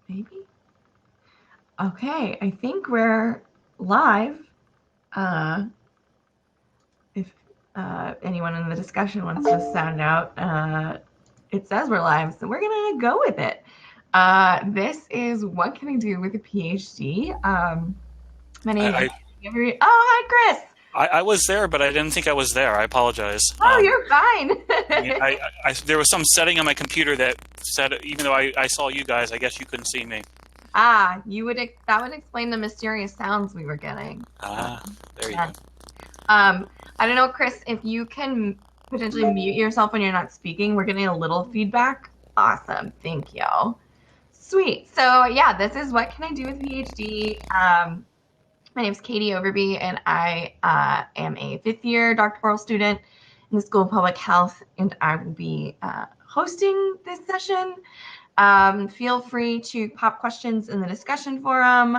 Maybe? Okay, I think we're live. If anyone in the discussion wants to sound out, it says we're live, so we're gonna go with it. This is What Can I Do with a PhD? My name is... Oh, hi, Chris! I was there, but I didn't think I was there. I apologize. Oh, you're fine. There was some setting on my computer that said, even though I saw you guys, I guess you couldn't see me. That would explain the mysterious sounds we were getting. There you go. I don't know, Chris, if you can potentially mute yourself when you're not speaking. We're getting a little feedback. Awesome. Thank you. Sweet. So yeah, this is What Can I Do with a PhD? My name is Katie Overby, and I am a fifth-year doctoral student in the School of Public Health, and I will be hosting this session. Feel free to pop questions in the discussion forum.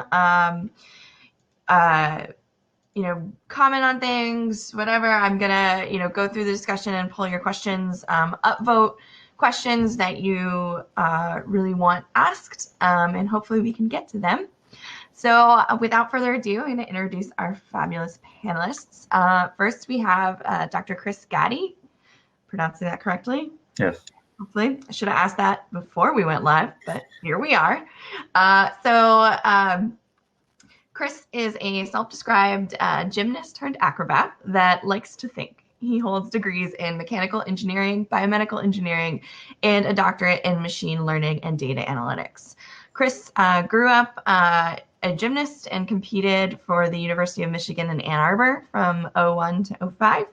Comment on things, whatever. I'm gonna, go through the discussion and pull your questions, upvote questions that you really want asked, and hopefully we can get to them. So without further ado, I'm going to introduce our fabulous panelists. First, we have Dr. Chris Gaddy. Pronouncing that correctly? Yes. Hopefully. I should have asked that before we went live, but here we are. Chris is a self-described gymnast turned acrobat that likes to think. He holds degrees in mechanical engineering, biomedical engineering, and a doctorate in machine learning and data analytics. Chris grew up a gymnast and competed for the University of Michigan in Ann Arbor from 2001 to 2005.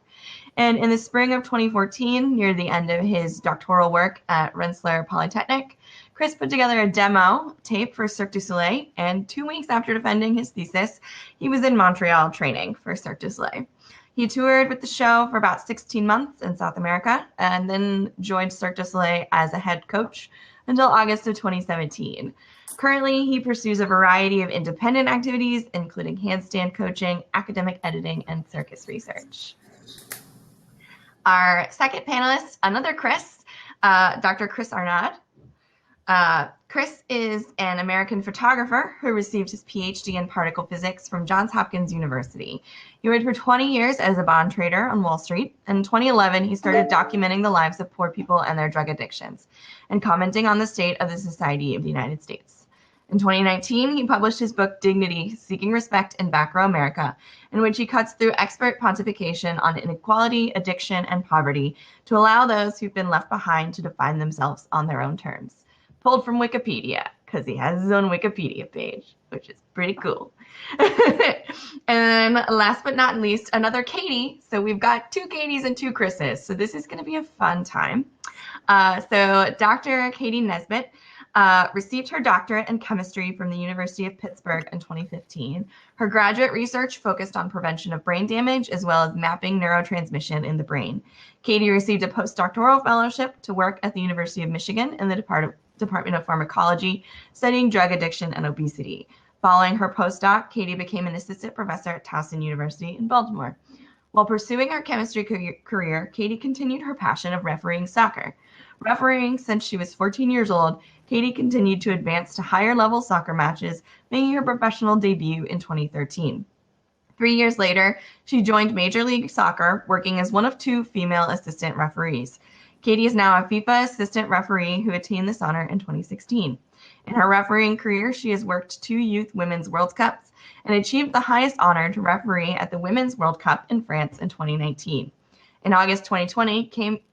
And in the spring of 2014, near the end of his doctoral work at Rensselaer Polytechnic, Chris put together a demo tape for Cirque du Soleil, and 2 weeks after defending his thesis, he was in Montreal training for Cirque du Soleil. He toured with the show for about 16 months in South America, and then joined Cirque du Soleil as a head coach until August of 2017. Currently, he pursues a variety of independent activities, including handstand coaching, academic editing, and circus research. Our second panelist, another Chris, Dr. Chris Arnaud. Chris is an American photographer who received his PhD in particle physics from Johns Hopkins University. He worked for 20 years as a bond trader on Wall Street. In 2011, he started documenting the lives of poor people and their drug addictions, and commenting on the state of the Society of the United States. In 2019, he published his book, Dignity, Seeking Respect in Back Row America, in which he cuts through expert pontification on inequality, addiction, and poverty to allow those who've been left behind to define themselves on their own terms. Pulled from Wikipedia, because he has his own Wikipedia page, which is pretty cool. And then last but not least, another Katie. So we've got 2 Katies and 2 Chris's. So this is going to be a fun time. So Dr. Katie Nesbit received her doctorate in chemistry from the University of Pittsburgh in 2015. Her graduate research focused on prevention of brain damage as well as mapping neurotransmission in the brain. Katie received a postdoctoral fellowship to work at the University of Michigan in the Department of Pharmacology, studying drug addiction and obesity. Following her postdoc, Katie became an assistant professor at Towson University in Baltimore. While pursuing her chemistry career, Katie continued her passion of refereeing soccer. Refereeing since she was 14 years old, Katie continued to advance to higher-level soccer matches, making her professional debut in 2013. 3 years later, she joined Major League Soccer, working as one of 2 female assistant referees. Katie is now a FIFA assistant referee who attained this honor in 2016. In her refereeing career, she has worked 2 Youth Women's World Cups and achieved the highest honor to referee at the Women's World Cup in France in 2019. In August 2020,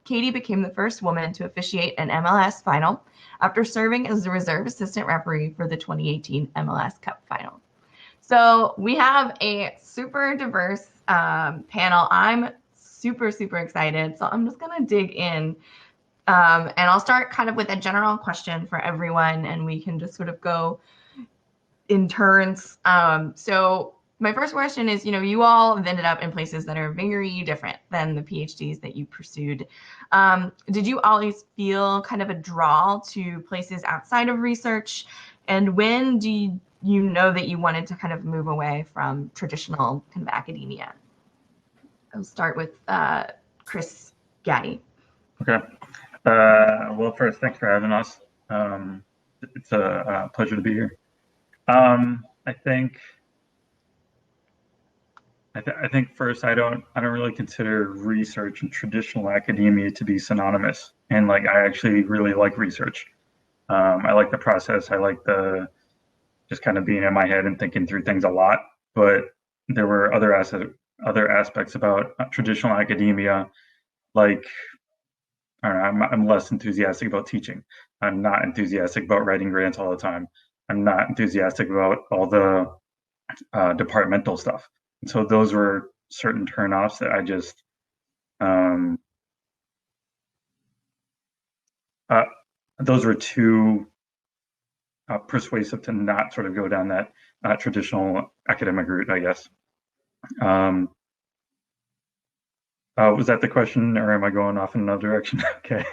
Katie became the first woman to officiate an MLS final after serving as the reserve assistant referee for the 2018 MLS Cup final. So we have a super diverse panel. I'm super excited. So I'm just going to dig in. And I'll start kind of with a general question for everyone, and we can just sort of go in turns. So my first question is, you all have ended up in places that are very different than the PhDs that you pursued. Did you always feel kind of a draw to places outside of research? And when do you know that you wanted to kind of move away from traditional kind of academia? I'll start with Chris Gaddy. Okay. Well, first, thanks for having us. It's a pleasure to be here. I think first, I don't really consider research and traditional academia to be synonymous. And like, I actually really like research. I like the process. I like the just kind of being in my head and thinking through things a lot. But there were other aspects about traditional academia, like I don't know, I'm less enthusiastic about teaching. I'm not enthusiastic about writing grants all the time. I'm not enthusiastic about all the departmental stuff. And so those were certain turnoffs that I just those were too persuasive to not sort of go down that traditional academic route, I guess. Was that the question, or am I going off in another direction? Okay.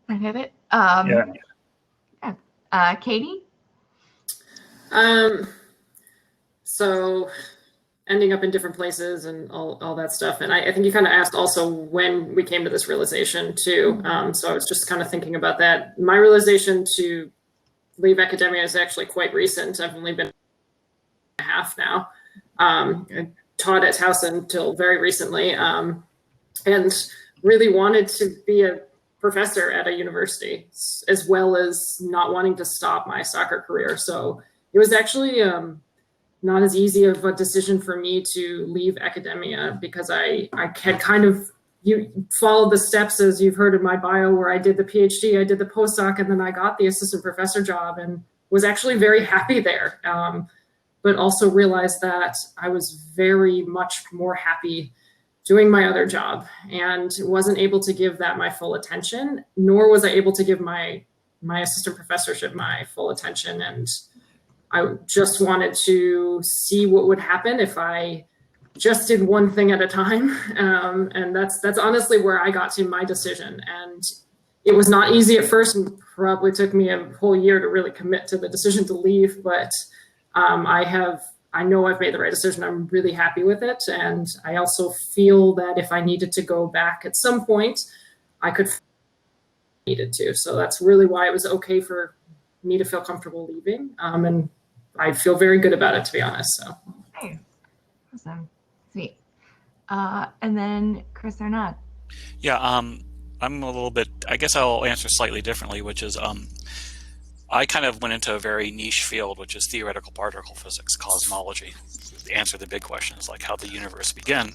I get it. Yeah. Katie? So ending up in different places and all that stuff. And I think you kind of asked also when we came to this realization too. So I was just kind of thinking about that. My realization to leave academia is actually quite recent. I've only been a half now. I taught at Towson until very recently, and really wanted to be a professor at a university, as well as not wanting to stop my soccer career. So it was actually not as easy of a decision for me to leave academia, because I had kind of followed the steps, as you've heard in my bio, where I did the PhD, I did the postdoc, and then I got the assistant professor job and was actually very happy there. But also realized that I was very much more happy doing my other job and wasn't able to give that my full attention, nor was I able to give my assistant professorship my full attention. And I just wanted to see what would happen if I just did one thing at a time. And that's honestly where I got to my decision. And it was not easy at first, and probably took me a whole year to really commit to the decision to leave. But I know I've made the right decision. I'm really happy with it. And I also feel that if I needed to go back at some point, I could needed to. So that's really why it was okay for me to feel comfortable leaving. And I feel very good about it, to be honest. So. Nice. Awesome. Sweet. And then Chris Arnaud. Yeah, I'm a little bit, I guess I'll answer slightly differently, which is I kind of went into a very niche field, which is theoretical particle physics, cosmology, to answer the big questions like how the universe began.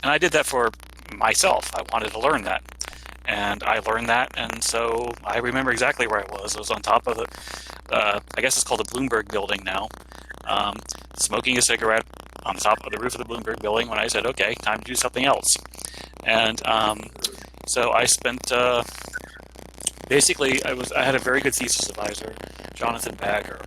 And I did that for myself. I wanted to learn that. And I learned that, and so I remember exactly where I was. I was on top of the, I guess it's called the Bloomberg building now, smoking a cigarette on the top of the roof of the Bloomberg building when I said, okay, time to do something else. And so I spent, basically, I had a very good thesis advisor, Jonathan Bagger,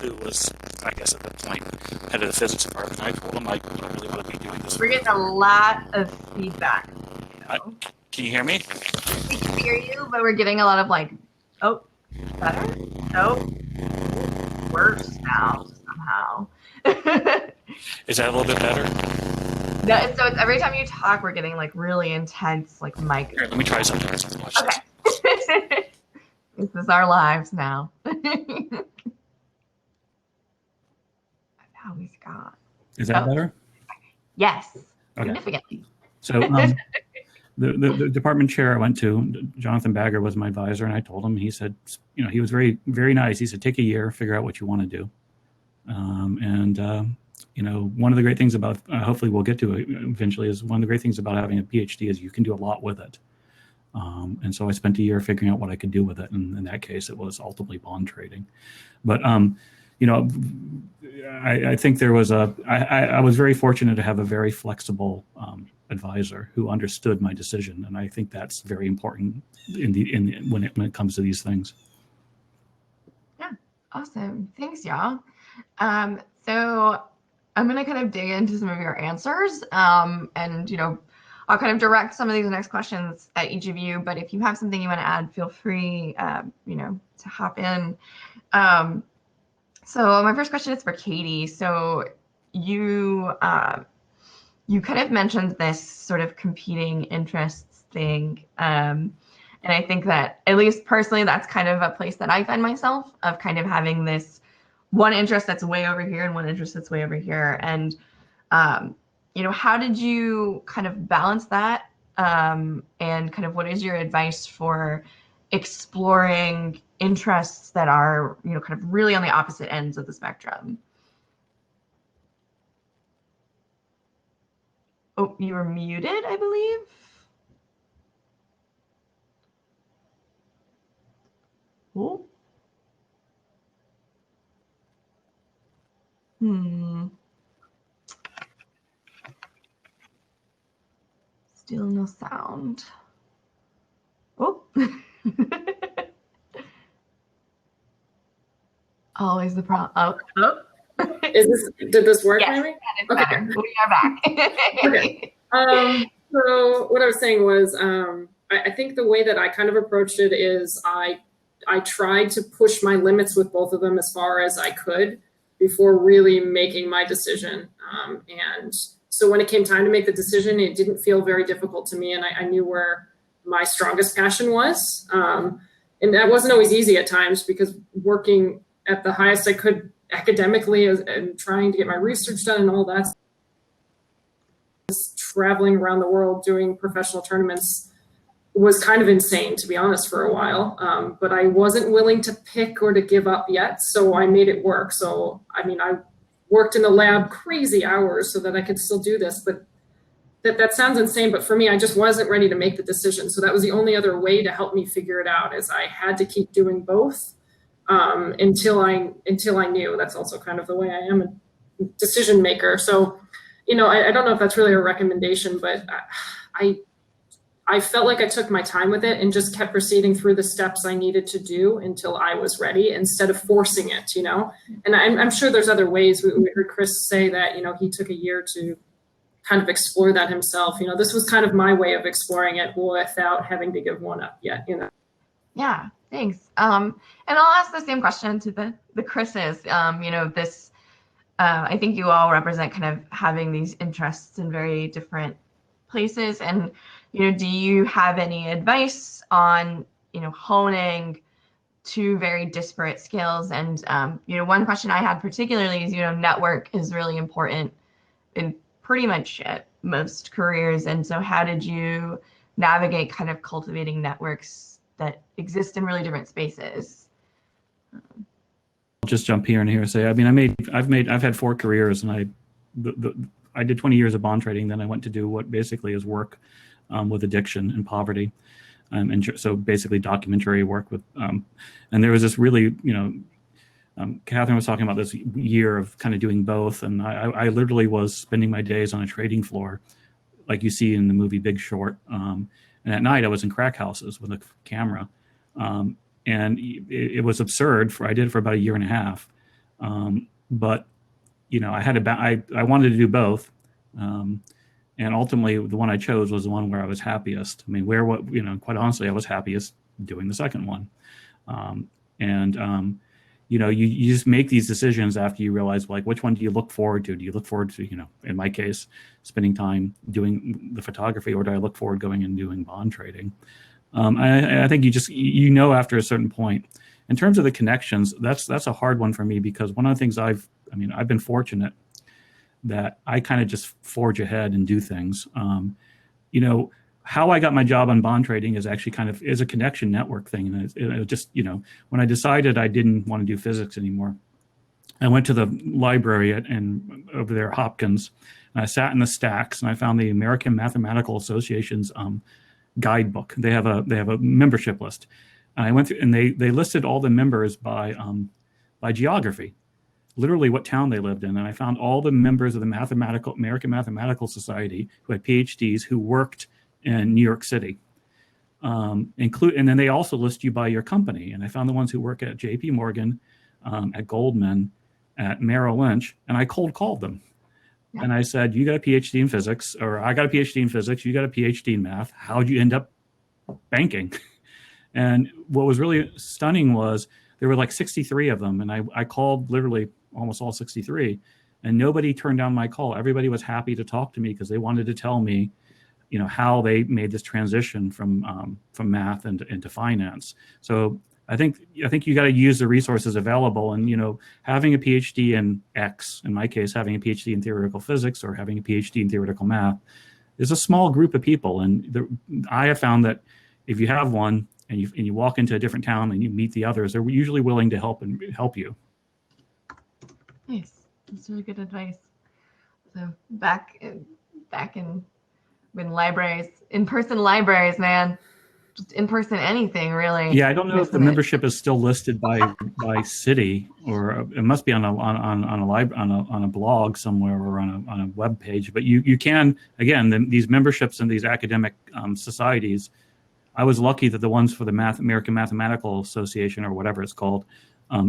who was, I guess at that point, head of the physics department. I told him I don't really want to be doing this. We're getting a lot of feedback. Can you hear me? We can hear you, but we're getting a lot of like, oh, better? Oh, worse now somehow. Is that a little bit better? No, so it's every time you talk, we're getting like really intense, like mic. Here, let me try something. Watch Okay. This is our lives now. How we got. Is that better? Yes, Okay. significantly. So the department chair I went to, Jonathan Bagger, was my advisor, and I told him, he said, he was very, very nice. He said, take a year, figure out what you want to do. One of the great things about, hopefully we'll get to it eventually, is one of the great things about having a PhD is you can do a lot with it. And so I spent a year figuring out what I could do with it. And in that case, it was ultimately bond trading. But, I think there was I was very fortunate to have a very flexible advisor who understood my decision. And I think that's very important when it comes to these things. Yeah, awesome. Thanks, y'all. So I'm going to kind of dig into some of your answers. And, I'll kind of direct some of these next questions at each of you. But if you have something you want to add, feel free, to hop in. So my first question is for Katie. So you kind of mentioned this sort of competing interests thing. And And I think that, at least personally, that's kind of a place that I find myself, of kind of having this one interest that's way over here and one interest that's way over here. And, how did you kind of balance that? And kind of what is your advice for exploring interests that are, kind of really on the opposite ends of the spectrum? Oh, you were muted, I believe. Oh. Still no sound. Oh. Always the problem. Oh. Did this work? Yes, maybe? That is better. We are back. Okay. So what I was saying was, I think the way that I kind of approached it is I tried to push my limits with both of them as far as I could before really making my decision. And so when it came time to make the decision, it didn't feel very difficult to me, and I knew where my strongest passion was. And that wasn't always easy at times, because working at the highest I could academically and trying to get my research done and all that, traveling around the world doing professional tournaments was kind of insane, to be honest, for a while. But I wasn't willing to pick or to give up yet, so I made it work. So, I worked in the lab crazy hours so that I could still do this, but that sounds insane, but for me, I just wasn't ready to make the decision. So that was the only other way to help me figure it out, is I had to keep doing both until I knew. That's also kind of the way I am a decision maker. So, I don't know if that's really a recommendation, but I felt like I took my time with it and just kept proceeding through the steps I needed to do until I was ready, instead of forcing it, And I'm sure there's other ways. We heard Chris say that, he took a year to kind of explore that himself. This was kind of my way of exploring it without having to give one up yet, Yeah, thanks. And I'll ask the same question to the Chris's. This, I think you all represent kind of having these interests in very different places. And, do you have any advice on, honing two very disparate skills? And, one question I had particularly is, network is really important in pretty much most careers. And so how did you navigate kind of cultivating networks that exist in really different spaces? I'll just jump here and say, I've had 4 careers, and I did 20 years of bond trading. Then I went to do what basically is work with addiction and poverty. And so basically documentary work with, and there was this really, Catherine was talking about this year of kind of doing both. And I literally was spending my days on a trading floor, like you see in the movie Big Short. And at night I was in crack houses with a camera. And it was absurd. I did it for about a year and a half. But, I wanted to do both. And ultimately the one I chose was the one where I was happiest. Quite honestly, I was happiest doing the second one. You just make these decisions after you realize, like, which one do you look forward to? Do you look forward to, in my case, spending time doing the photography, or do I look forward going and doing bond trading? I think you after a certain point. In terms of the connections, that's a hard one for me, because one of the things I've been fortunate that I kind of just forge ahead and do things. How I got my job on bond trading is actually kind of is a connection network thing. And it just, when I decided I didn't want to do physics anymore, I went to the library and over there at Hopkins, and I sat in the stacks, and I found the American Mathematical Association's guidebook. They have a membership list. And I went through, and they listed all the members by geography, literally what town they lived in. And I found all the members of the American Mathematical Society who had PhDs who worked in New York City. And then they also list you by your company. And I found the ones who work at JP Morgan, at Goldman, at Merrill Lynch, and I cold called them. Yeah. And I said, you got a PhD in physics, or I got a PhD in physics, you got a PhD in math. How'd you end up banking? And what was really stunning was there were like 63 of them. And I called literally almost all 63, and nobody turned down my call. Everybody was happy to talk to me because they wanted to tell me how they made this transition from math into finance. So I think you got to use the resources available, and having a PhD in X, in my case, having a PhD in theoretical physics or having a PhD in theoretical math, is a small group of people. And I have found that if you have one and you walk into a different town and you meet the others, they're usually willing to help you. Nice, that's really good advice. So back in when libraries, in-person libraries, man. Just in-person anything really. Yeah, I don't know if the membership is still listed by city, or it must be on a blog somewhere or on a web page. But you can, again, these memberships in these academic societies. I was lucky that the ones for the American Mathematical Association, or whatever it's called,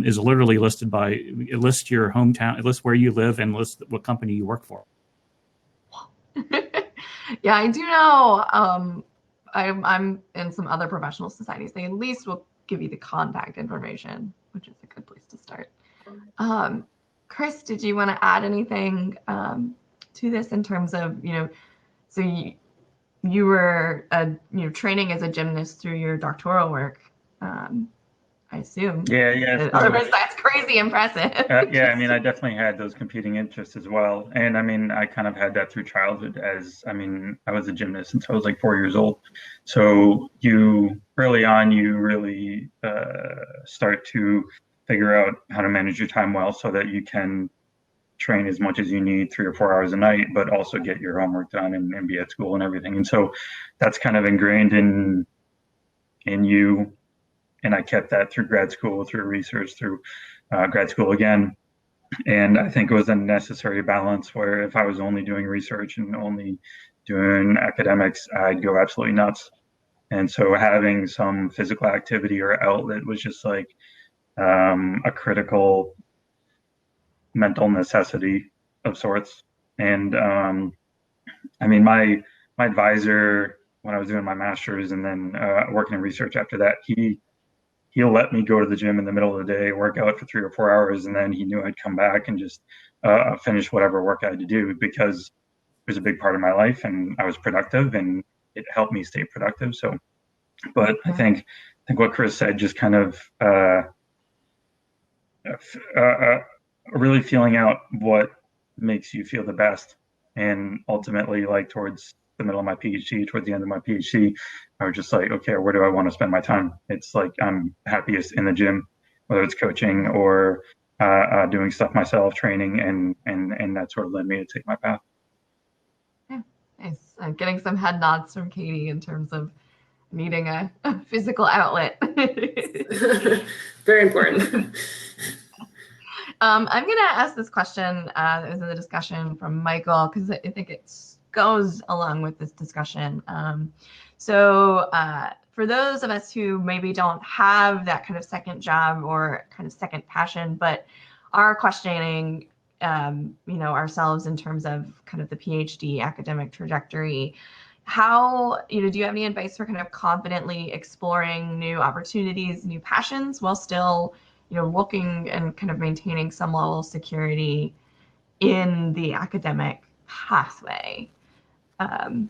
is literally listed by, it lists your hometown, it lists where you live, and lists what company you work for. Yeah, I do know. I'm in some other professional societies. They at least will give you the contact information, which is a good place to start. Chris, did you want to add anything to this in terms of, so you were training as a gymnast through your doctoral work, I assume. Yeah. Otherwise, that's crazy impressive. Yeah, I mean, I definitely had those competing interests as well. And I mean, I kind of had that through childhood I was a gymnast until I was like 4 years old. So early on, you really start to figure out how to manage your time well so that you can train as much as you need 3 or 4 hours a night, but also get your homework done and be at school and everything. And so that's kind of ingrained in you. And I kept that through grad school, through research, through grad school again. And I think it was a necessary balance where if I was only doing research and only doing academics, I'd go absolutely nuts. And so having some physical activity or outlet was just like a critical mental necessity of sorts. And I mean, my advisor, when I was doing my master's and then working in research after that, he'll let me go to the gym in the middle of the day, work out for 3 or 4 hours, and then he knew I'd come back and just finish whatever work I had to do, because it was a big part of my life and I was productive and it helped me stay productive. So, but I think what Chris said, just kind of really feeling out what makes you feel the best, and ultimately, like towards the middle of my PhD, towards the end of my PhD, I was just like, okay, where do I want to spend my time? It's like I'm happiest in the gym, whether it's coaching or doing stuff myself, training, and that sort of led me to take my path. Yeah, nice. I'm getting some head nods from Katie in terms of needing a physical outlet. Very important. I'm going to ask this question that was in the discussion from Michael, because I think it goes along with this discussion. So for those of us who maybe don't have that kind of second job or kind of second passion, but are questioning, ourselves in terms of kind of the PhD academic trajectory, how, do you have any advice for kind of confidently exploring new opportunities, new passions, while still, looking and kind of maintaining some level of security in the academic pathway? And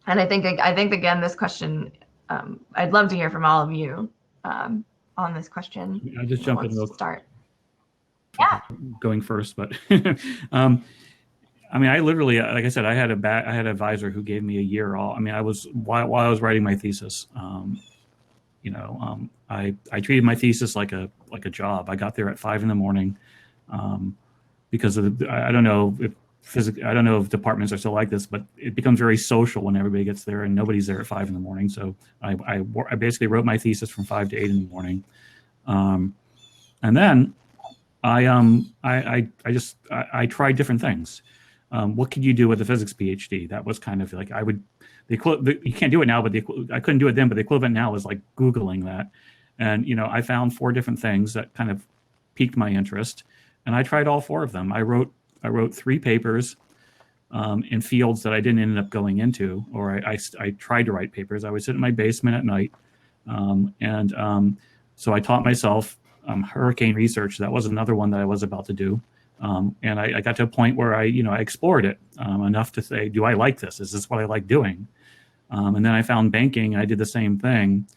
I think again, this question, I'd love to hear from all of you on this question. I'll just jump in real quick. Start. Yeah. Going first, but I mean, I literally, like I said, I had an advisor who gave me a year off. I mean, while I was writing my thesis, I treated my thesis like a job. I got there at 5 a.m. Because of I don't know if departments are still like this, but it becomes very social when everybody gets there and nobody's there at 5 a.m. So I basically wrote my thesis from 5 to 8 a.m. And then I tried different things. What could you do with a physics PhD? That was kind of like you can't do it now, but I couldn't do it then, but the equivalent now is like Googling that. And, I found 4 different things that kind of piqued my interest, and I tried all 4 of them. I wrote 3 papers in fields that I didn't end up going into, or I tried to write papers. I would sit in my basement at night. So I taught myself hurricane research. That was another one that I was about to do. And I got to a point where I explored it enough to say, do I like this? Is this what I like doing? And then I found banking. I did the same thing.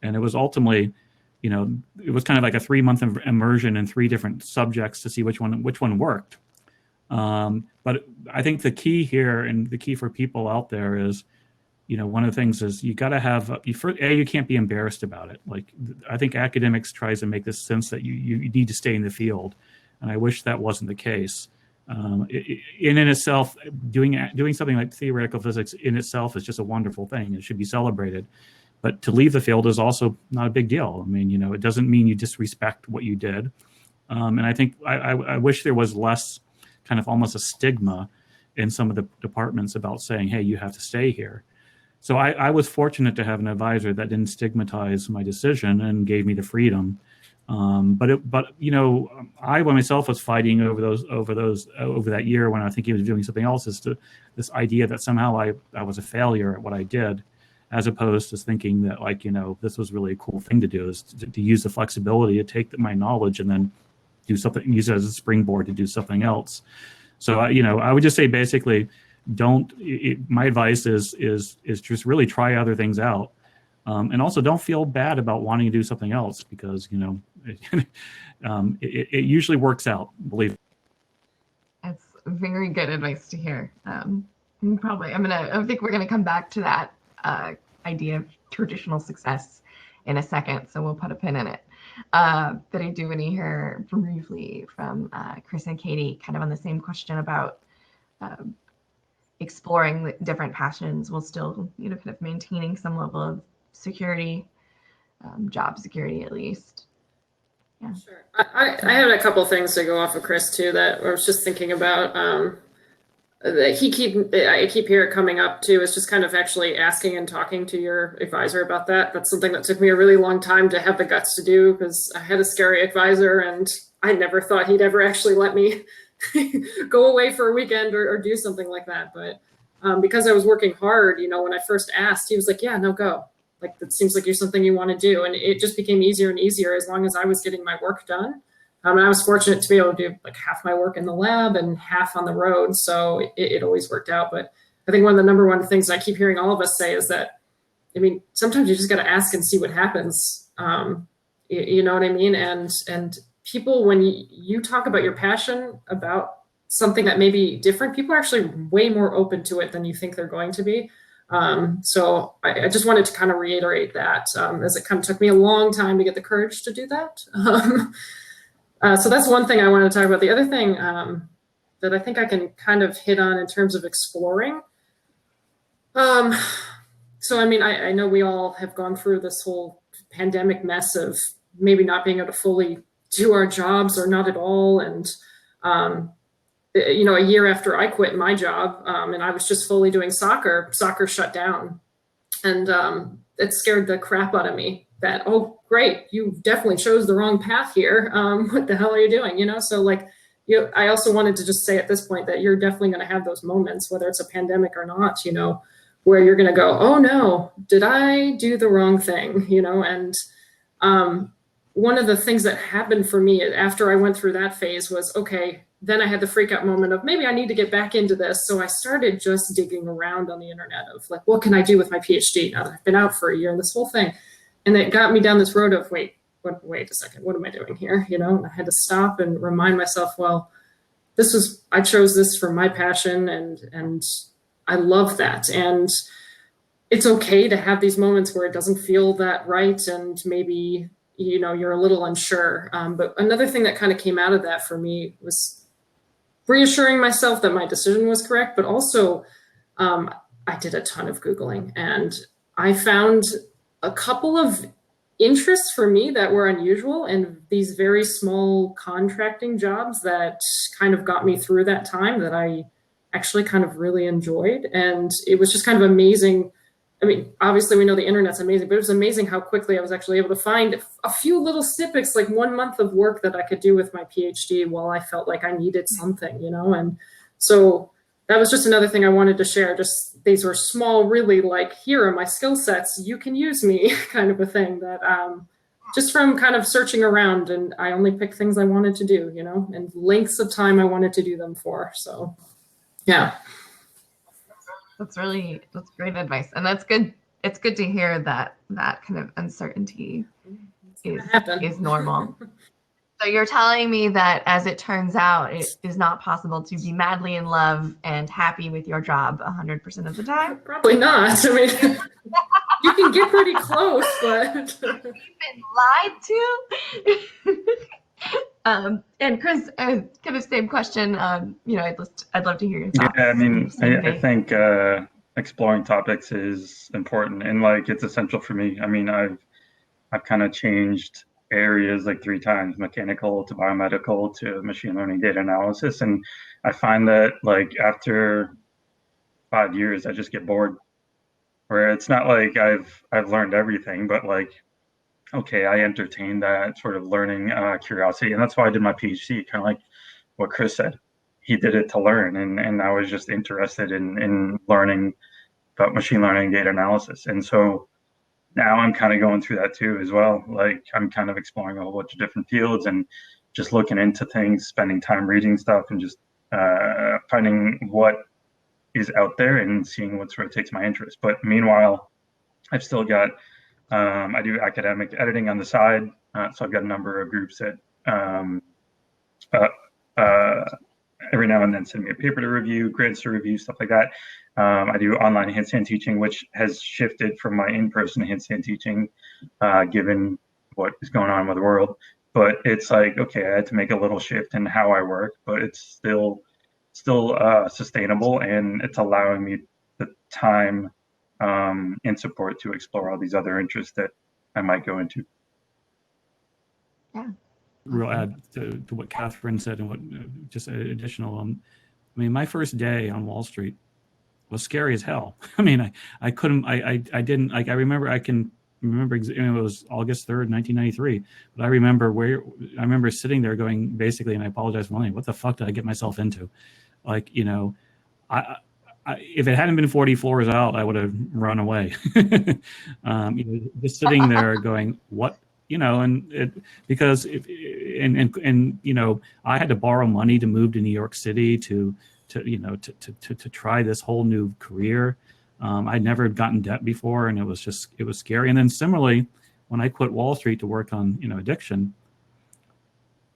And it was ultimately, it was kind of like a 3-month immersion in 3 different subjects to see which one worked. But I think the key here, and the key for people out there is, one of the things is you got to have, you can't be embarrassed about it. Like, I think academics tries to make this sense that you need to stay in the field. And I wish that wasn't the case. In itself, doing something like theoretical physics in itself is just a wonderful thing. It should be celebrated. But to leave the field is also not a big deal. I mean, it doesn't mean you disrespect what you did. And I think I wish there was less kind of almost a stigma in some of the departments about saying, hey, you have to stay here. So I was fortunate to have an advisor that didn't stigmatize my decision and gave me the freedom. But I myself was fighting over that year when I think he was doing something else, this idea that somehow I was a failure at what I did, as opposed to thinking that this was really a cool thing to do, is to use the flexibility to take my knowledge and then do something, use it as a springboard to do something else. So I would just say basically, my advice is just really try other things out. And also don't feel bad about wanting to do something else, because, it usually works out, believe me. That's very good advice to hear. I think we're gonna come back to that idea of traditional success in a second, so we'll put a pin in it. But I do want to hear briefly from Chris and Katie, kind of on the same question about exploring different passions while still, kind of maintaining some level of security, job security at least. Yeah. Sure. I had a couple things to go off of Chris too that I was just thinking about. That I keep hearing coming up too, is just kind of actually asking and talking to your advisor about that. That's something that took me a really long time to have the guts to do, because I had a scary advisor and I never thought he'd ever actually let me go away for a weekend or do something like that. But because I was working hard, when I first asked, he was like, yeah, no, go. Like, that seems like you're something you want to do. And it just became easier and easier as long as I was getting my work done. And I was fortunate to be able to do like half my work in the lab and half on the road. So it always worked out. But I think one of the number one things I keep hearing all of us say is that, sometimes you just got to ask and see what happens. You know what I mean? And people, when you talk about your passion about something that may be different, people are actually way more open to it than you think they're going to be. So I just wanted to kind of reiterate that, as it kind of took me a long time to get the courage to do that. So that's one thing I wanted to talk about. The other thing that I think I can kind of hit on in terms of exploring. I know we all have gone through this whole pandemic mess of maybe not being able to fully do our jobs or not at all. And, a year after I quit my job and I was just fully doing soccer shut down. And it scared the crap out of me that, oh, great, you definitely chose the wrong path here. What the hell are you doing? So I also wanted to just say at this point that you're definitely going to have those moments, whether it's a pandemic or not, where you're going to go, oh no, did I do the wrong thing? And one of the things that happened for me after I went through that phase was, okay, then I had the freak out moment of maybe I need to get back into this. So I started just digging around on the internet of like, what can I do with my PhD now that I've been out for a year and this whole thing. And it got me down this road of, wait a second, what am I doing here? And I had to stop and remind myself, well, I chose this for my passion and I love that. And it's okay to have these moments where it doesn't feel that right. And maybe, you're a little unsure. But another thing that kind of came out of that for me was reassuring myself that my decision was correct, but also I did a ton of Googling and I found a couple of interests for me that were unusual and these very small contracting jobs that kind of got me through that time that I actually kind of really enjoyed. And it was just kind of amazing. Obviously we know the internet's amazing, but it was amazing how quickly I was actually able to find a few little snippets, like 1 month of work that I could do with my PhD while I felt like I needed something, and so that was just another thing I wanted to share. Just these were small, really like, here are my skill sets, you can use me kind of a thing that just from kind of searching around, and I only picked things I wanted to do, you know, and lengths of time I wanted to do them for. So, yeah. That's great advice. And that's good. It's good to hear that that kind of uncertainty is normal. So you're telling me that, as it turns out, it is not possible to be madly in love and happy with your job 100% of the time? Probably not. I mean, you can get pretty close, but you've been lied to. And Chris, kind of same question. You know, I'd love to hear your thoughts. Yeah, I mean, I think exploring topics is important, and like it's essential for me. I mean, I've kind of changed areas like 3 times, mechanical to biomedical to machine learning data analysis. And I find that like after 5 years, I just get bored, where it's not like I've learned everything, but like, okay, I entertain that sort of learning curiosity. And that's why I did my PhD, kind of like what Chris said. He did it to learn, and I was just interested in learning about machine learning data analysis. And so now I'm kind of going through that too as well. Like I'm kind of exploring a whole bunch of different fields and just looking into things, spending time reading stuff, and just finding what is out there and seeing what sort of takes my interest. But meanwhile, I've still got, I do academic editing on the side. So I've got a number of groups that every now and then send me a paper to review, grants to review, stuff like that. I do online handstand teaching, which has shifted from my in-person handstand teaching, given what is going on with the world. But it's like, okay, I had to make a little shift in how I work, but it's still sustainable, and it's allowing me the time and support to explore all these other interests that I might go into. Yeah. Real add to what Catherine said, and what just additional. I mean, my first day on Wall Street was scary as hell. I mean, I couldn't, I didn't, like, I can remember, it was August 3rd, 1993, but I remember sitting there going, basically, and I apologize for lying, what the fuck did I get myself into? Like, you know, if it hadn't been 40 floors out, I would have run away. You know, just sitting there going, what? You know, and because you know, I had to borrow money to move to New York City to try this whole new career. I'd never gotten debt before, and it was scary. And then similarly, when I quit Wall Street to work on, you know, addiction,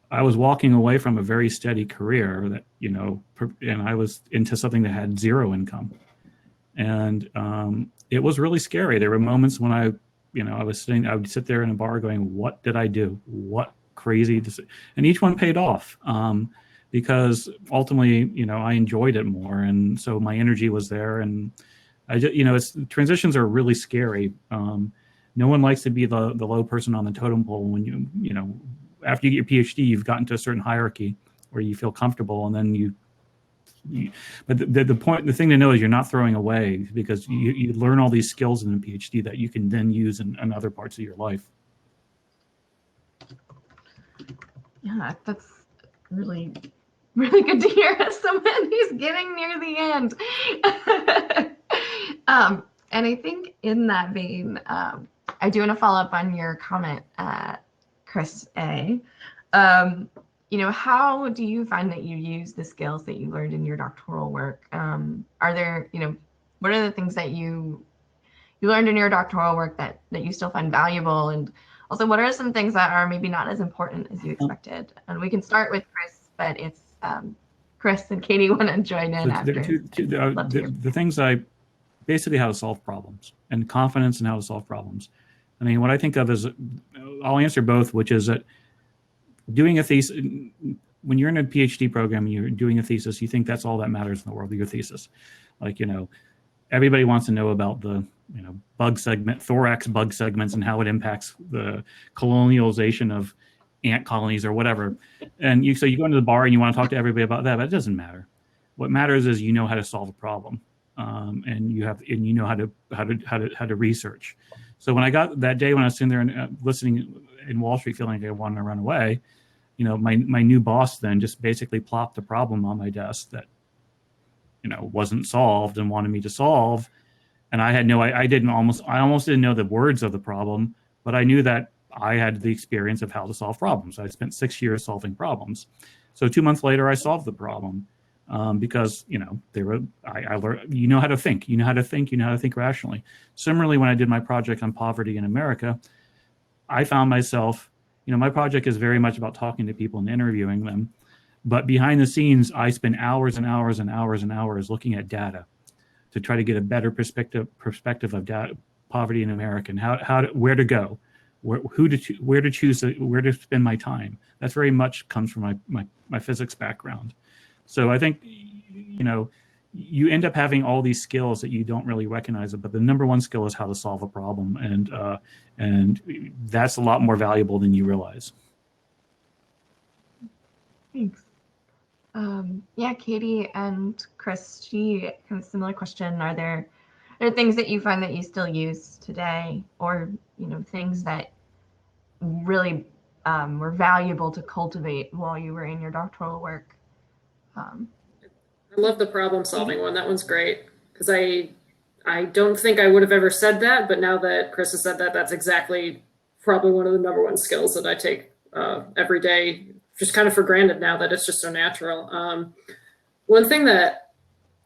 I was walking away from a very steady career that, you know, and I was into something that had zero income, and it was really scary. There were moments when I would sit there in a bar going, what did I do? What crazy decision? And each one paid off, because ultimately, you know, I enjoyed it more. And so my energy was there. And I just, you know, transitions are really scary. No one likes to be the low person on the totem pole when you know, after you get your PhD, you've gotten to a certain hierarchy where you feel comfortable, and then but the thing to know is you're not throwing away, because you learn all these skills in a PhD that you can then use in other parts of your life. Yeah, that's really, really good to hear as someone who's getting near the end. And I think in that vein, I do want to follow up on your comment, Chris A. You know, how do you find that you use the skills that you learned in your doctoral work? Are there, you know, what are the things that you learned in your doctoral work that you still find valuable? And also, what are some things that are maybe not as important as you expected? And we can start with Chris, but it's Chris and Katie want to join in after. The things basically how to solve problems, and confidence in how to solve problems. I mean, what I think of is, I'll answer both, which is that doing a thesis, when you're in a PhD program and you're doing a thesis, you think that's all that matters in the world, your thesis. Like, you know, everybody wants to know about the, you know, thorax bug segments and how it impacts the colonialization of ant colonies or whatever. And so you go into the bar and you want to talk to everybody about that, but it doesn't matter. What matters is you know how to solve a problem, and you know how to research. So when I got that day when I was sitting there and listening in Wall Street, feeling like I wanted to run away, you know, my new boss then just basically plopped a problem on my desk that, you know, wasn't solved and wanted me to solve. And I had I almost didn't know the words of the problem, but I knew that I had the experience of how to solve problems. I spent 6 years solving problems. So 2 months later, I solved the problem because, I learned, you know how to think, you know how to think rationally. Similarly, when I did my project on poverty in America, I found myself, my project is very much about talking to people and interviewing them. But behind the scenes, I spend hours and hours and hours and hours looking at data to try to get a better perspective of data, poverty in America, and where to go, where to choose, where to spend my time. That's very much comes from my physics background. So I think, you end up having all these skills that you don't really recognize, but the number one skill is how to solve a problem, and that's a lot more valuable than you realize. Thanks. Yeah, Katie and Chris, kind of similar question. Are there things that you find that you still use today, or things that really were valuable to cultivate while you were in your doctoral work? I love the problem solving one. That one's great, because I don't think I would have ever said that, but now that Chris has said that, that's exactly probably one of the number one skills that I take every day, just kind of for granted now that it's just so natural. One thing that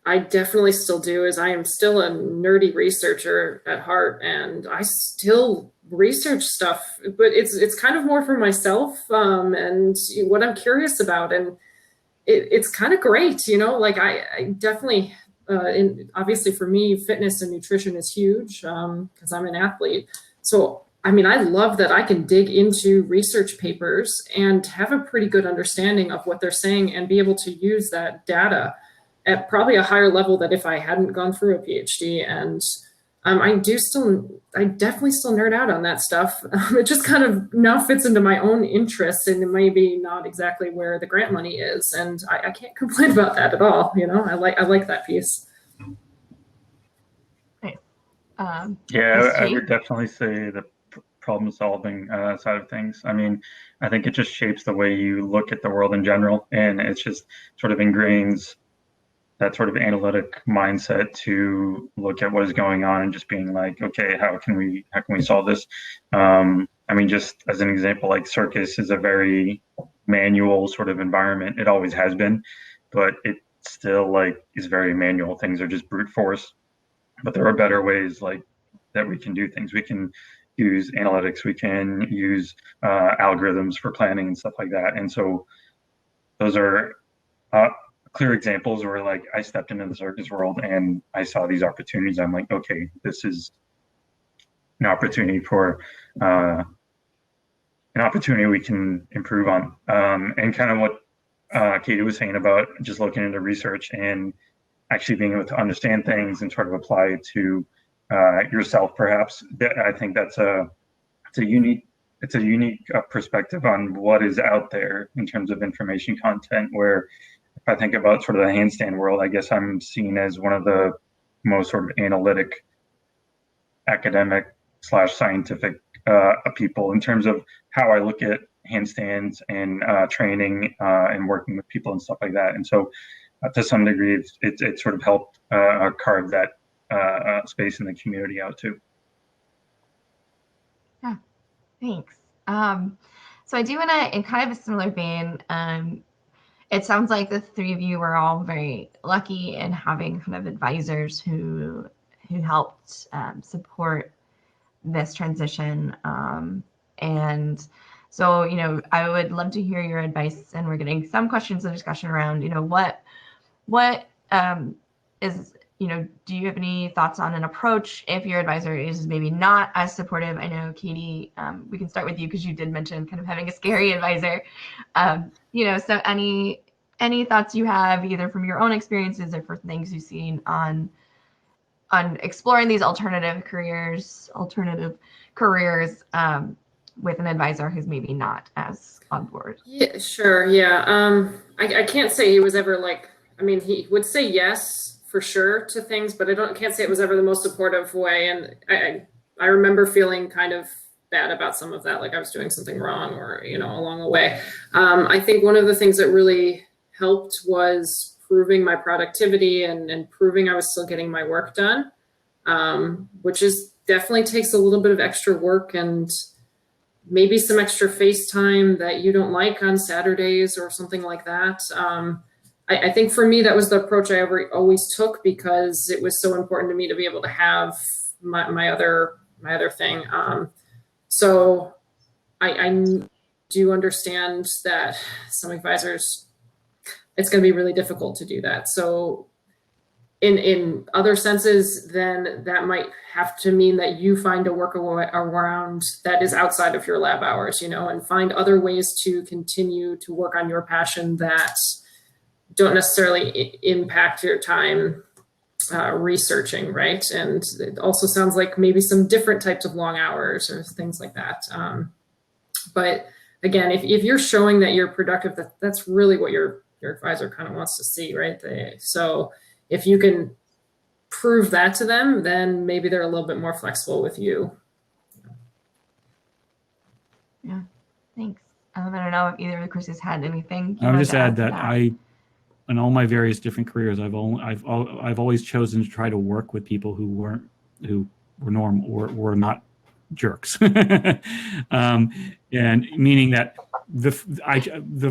I definitely still do is I am still a nerdy researcher at heart, and I still research stuff, but it's kind of more for myself and what I'm curious about, and it's kind of great, like I definitely, obviously for me, fitness and nutrition is huge because I'm an athlete. So, I love that I can dig into research papers and have a pretty good understanding of what they're saying and be able to use that data at probably a higher level than if I hadn't gone through a PhD. And I definitely still nerd out on that stuff. It just kind of now fits into my own interests, and maybe not exactly where the grant money is. And I can't complain about that at all. I like that piece. Nice. Yeah, I would definitely say the problem solving side of things. I think it just shapes the way you look at the world in general, and it's just sort of ingrains that sort of analytic mindset to look at what is going on and just being like, okay, how can we solve this? Just as an example, like circus is a very manual sort of environment. It always has been, but it still is very manual. Things are just brute force, but there are better ways that we can do things. We can use analytics, we can use algorithms for planning and stuff like that. And so those are clear examples where I stepped into the circus world and I saw these opportunities. I'm like, okay, this is an opportunity for an opportunity we can improve on. And kind of what Katie was saying about just looking into research and actually being able to understand things and sort of apply it to yourself, perhaps. I think that's a unique perspective on what is out there in terms of information content, where if I think about sort of the handstand world, I guess I'm seen as one of the most sort of analytic, academic / scientific people in terms of how I look at handstands and training and working with people and stuff like that. And so to some degree, it sort of helped carve that space in the community out too. Yeah, thanks. So I do want to, in kind of a similar vein, it sounds like the three of you were all very lucky in having kind of advisors who helped support this transition. And so, I would love to hear your advice, and we're getting some questions of discussion around, what is, do you have any thoughts on an approach if your advisor is maybe not as supportive? I know, Katie, we can start with you because you did mention kind of having a scary advisor. So any thoughts you have either from your own experiences or for things you've seen on exploring these alternative careers with an advisor who's maybe not as on board? Yeah, sure. Yeah. I can't say he was ever he would say yes for sure to things, but can't say it was ever the most supportive way. And I remember feeling kind of bad about some of that, like I was doing something wrong or, along the way. I think one of the things that really helped was proving my productivity and proving I was still getting my work done, which definitely takes a little bit of extra work and maybe some extra face time that you don't like on Saturdays or something like that. I think for me, that was the approach I always took, because it was so important to me to be able to have my other thing. So I do understand that some advisors, it's going to be really difficult to do that. So in other senses, then that might have to mean that you find a workaround that is outside of your lab hours, and find other ways to continue to work on your passion that don't necessarily impact your time researching, right? And it also sounds like maybe some different types of long hours or things like that. But again, if you're showing that you're productive, that's really what your advisor kind of wants to see, right? So if you can prove that to them, then maybe they're a little bit more flexible with you. Yeah, thanks. I don't know if either of the Chris's had anything. I would just add that in all my various different careers, I've always chosen to try to work with people who were normal or were not jerks, and meaning that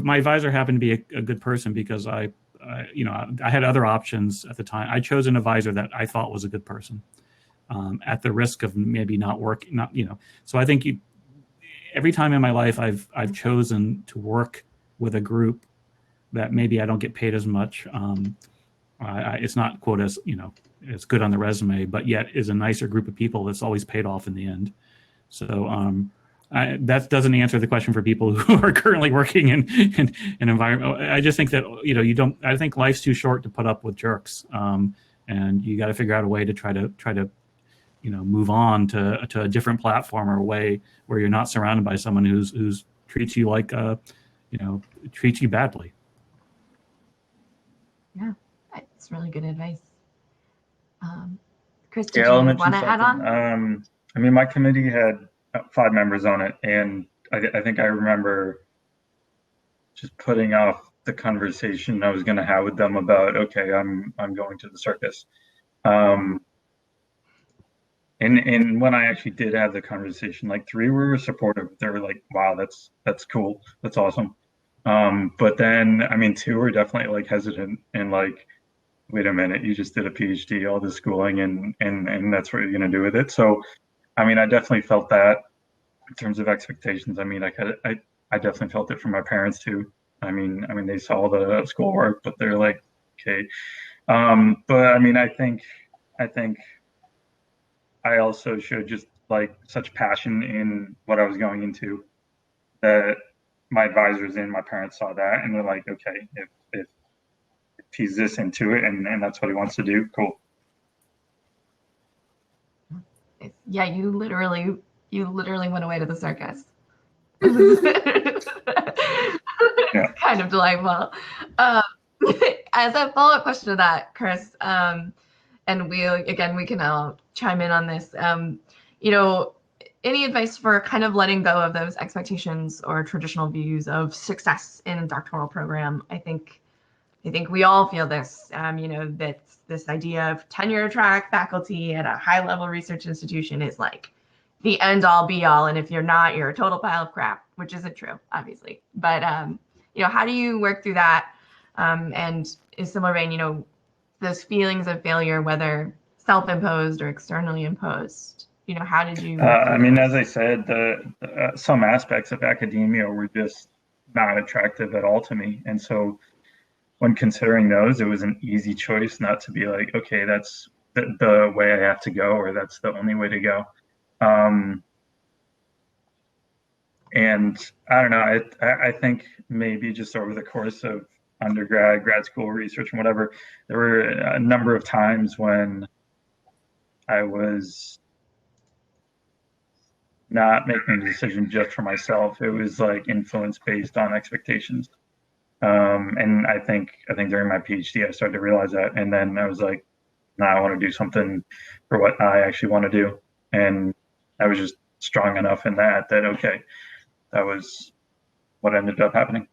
my advisor happened to be a good person because I had other options at the time. I chose an advisor that I thought was a good person, at the risk of maybe not working. So I think every time in my life I've chosen to work with a group that maybe I don't get paid as much. It's not quote as it's good on the resume, but yet is a nicer group of people that's always paid off in the end. So that doesn't answer the question for people who are currently working in an environment. I just think that I think life's too short to put up with jerks, and you got to figure out a way to try to move on to a different platform or a way where you're not surrounded by someone who's treats you like treats you badly. Yeah, that's really good advice. Chris, did Yeah, you want to add on? I mean, my committee had 5 members on it, and I think I remember just putting off the conversation I was going to have with them about, okay, I'm going to the circus. And when I actually did have the conversation, like 3 were supportive. They were like, wow, that's cool. That's awesome. But then, I mean, 2 were definitely like hesitant and like, wait a minute, you just did a PhD, all this schooling, and that's what you're going to do with it. So, I mean, I definitely felt that in terms of expectations. I mean, I definitely felt it from my parents too. I mean, they saw the schoolwork, but they're like, okay. But I mean, I think I also showed just like such passion in what I was going into that my advisors and my parents saw that, and they're like, okay, if he's this into it and that's what he wants to do, cool. Yeah, you literally went away to the circus. Yeah. Kind of delightful. As a follow-up question to that, Chris, and we can all chime in on this. Any advice for kind of letting go of those expectations or traditional views of success in a doctoral program? I think we all feel this. That this idea of tenure track faculty at a high-level research institution is like the end-all be-all, and if you're not, you're a total pile of crap, which isn't true, obviously. But how do you work through that? And in similar vein, those feelings of failure, whether self-imposed or externally imposed, how did you? I mean, as I said, some aspects of academia were just not attractive at all to me, and so when considering those, it was an easy choice not to be like, okay, that's the way I have to go, or that's the only way to go. And I don't know, I think maybe just over the course of undergrad, grad school research and whatever, there were a number of times when I was not making a decision just for myself. It was like influence based on expectations. And I think during my PhD, I started to realize that. And then I was like, nah, I want to do something for what I actually want to do. And I was just strong enough in that okay, that was what ended up happening.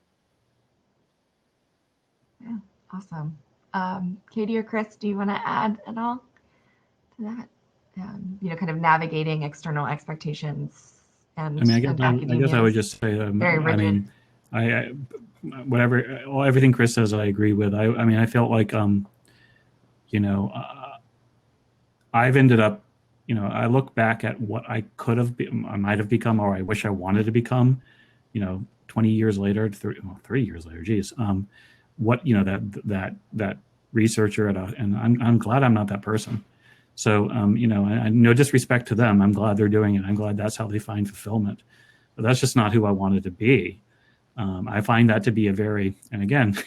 Yeah, awesome. Katie or Chris, do you want to add at all to that? Kind of navigating external expectations and, I mean, and I academia guess I would is just say, very rigid. I mean, I whatever, well, everything Chris says, I agree with. I mean, I felt like, you know, I've ended up, you know, I look back at what I could have been, I might have become, or I wish I wanted to become, you know, 20 years later, 3 years later, geez, what, you know, that researcher and I'm glad I'm not that person. So, you know, no disrespect to them. I'm glad they're doing it. I'm glad that's how they find fulfillment. But that's just not who I wanted to be. I find that to be a very, and again,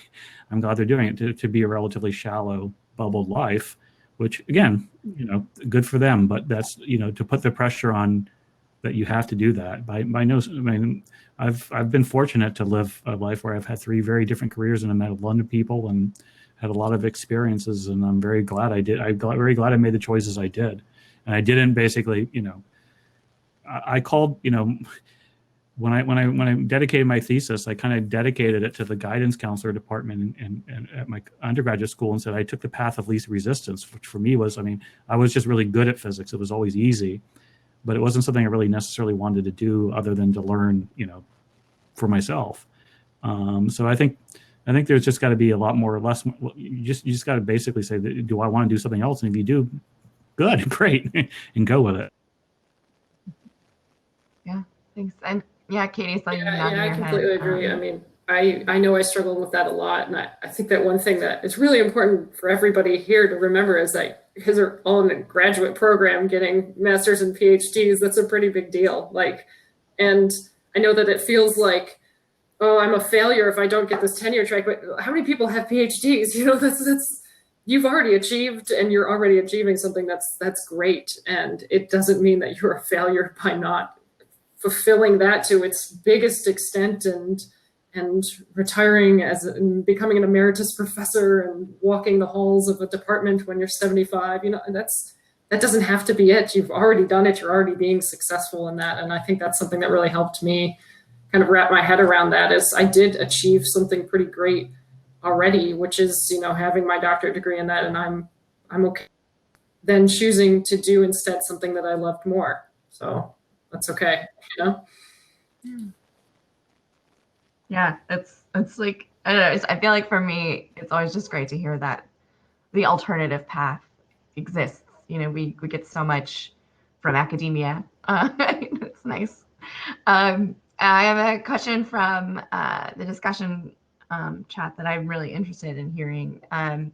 I'm glad they're doing it, to be a relatively shallow, bubbled life, which again, you know, good for them. But that's, you know, to put the pressure on that you have to do that by no, I mean, I've been fortunate to live a life where I've had 3 very different careers and I met a lot of people and had a lot of experiences, and I'm very glad I did. I'm very glad I made the choices I did, and I didn't basically, you know, I called, you know, when I dedicated my thesis, I kind of dedicated it to the guidance counselor department and at my undergraduate school, and said I took the path of least resistance, which for me was, I mean, I was just really good at physics. It was always easy, but it wasn't something I really necessarily wanted to do other than to learn, you know, for myself. So I think there's just got to be a lot more or less. You just got to basically say, do I want to do something else? And if you do, good, great, and go with it. Yeah, thanks. And yeah, Katie, so I completely agree. I mean, I know I struggle with that a lot. And I think that one thing that is really important for everybody here to remember is that because they're all in a graduate program getting masters and PhDs, that's a pretty big deal. Like, and I know that it feels like, oh, I'm a failure if I don't get this tenure track, but how many people have PhDs? You know, that's you've already achieved, and you're already achieving something that's great. And it doesn't mean that you're a failure by not fulfilling that to its biggest extent and retiring and becoming an emeritus professor and walking the halls of a department when you're 75. You know, that doesn't have to be it. You've already done it. You're already being successful in that. And I think that's something that really helped me kind of wrap my head around that, is I did achieve something pretty great already, which is, you know, having my doctorate degree in that, and I'm okay then choosing to do instead something that I loved more. So that's okay, you know? Yeah, it's like, I don't know, I feel like for me, it's always just great to hear that the alternative path exists. You know, we get so much from academia. It's nice. I have a question from the discussion chat that I'm really interested in hearing. So,